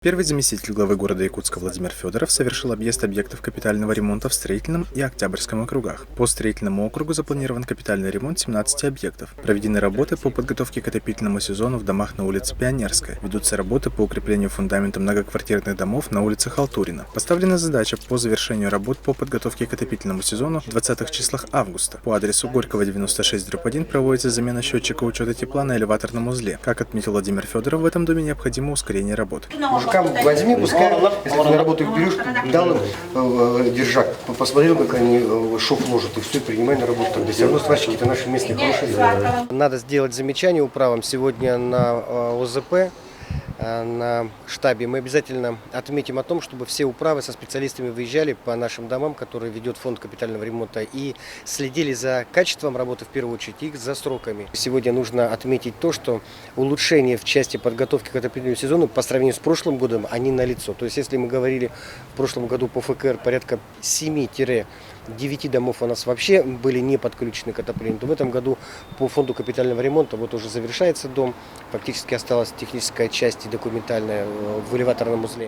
Первый заместитель главы города Якутска Владимир Федоров совершил объезд объектов капитального ремонта в Строительном и Октябрьском округах. По Строительному округу запланирован капитальный ремонт 17 объектов. Проведены работы по подготовке к отопительному сезону в домах на улице Пионерская. Ведутся работы по укреплению фундамента многоквартирных домов на улице Халтурина. Поставлена задача по завершению работ по подготовке к отопительному сезону в 20-х числах августа. По адресу Горького 96/1 проводится замена счетчика учета тепла на элеваторном узле. Как отметил Владимир Федоров, в этом доме необходимо ускорение работ. Возьми, пускай, если ты на работу их берешь, дал им держак, посмотрел, как они шов ложат, и все, принимай на работу. Тогда все равно сварщики это наши местные хорошие. Надо сделать замечание управам сегодня на ОЗП, на штабе. Мы обязательно отметим о том, чтобы все управы со специалистами выезжали по нашим домам, которые ведет фонд капитального ремонта, и следили за качеством работы, в первую очередь, и за сроками. Сегодня нужно отметить то, что улучшения в части подготовки к отопительному сезону по сравнению с прошлым годом, они налицо. То есть, если мы говорили в прошлом году по ФКР порядка 7-9 домов у нас вообще были не подключены к отоплению, то в этом году по фонду капитального ремонта вот уже завершается дом, фактически осталась техническая часть и документальная в элеваторном узле.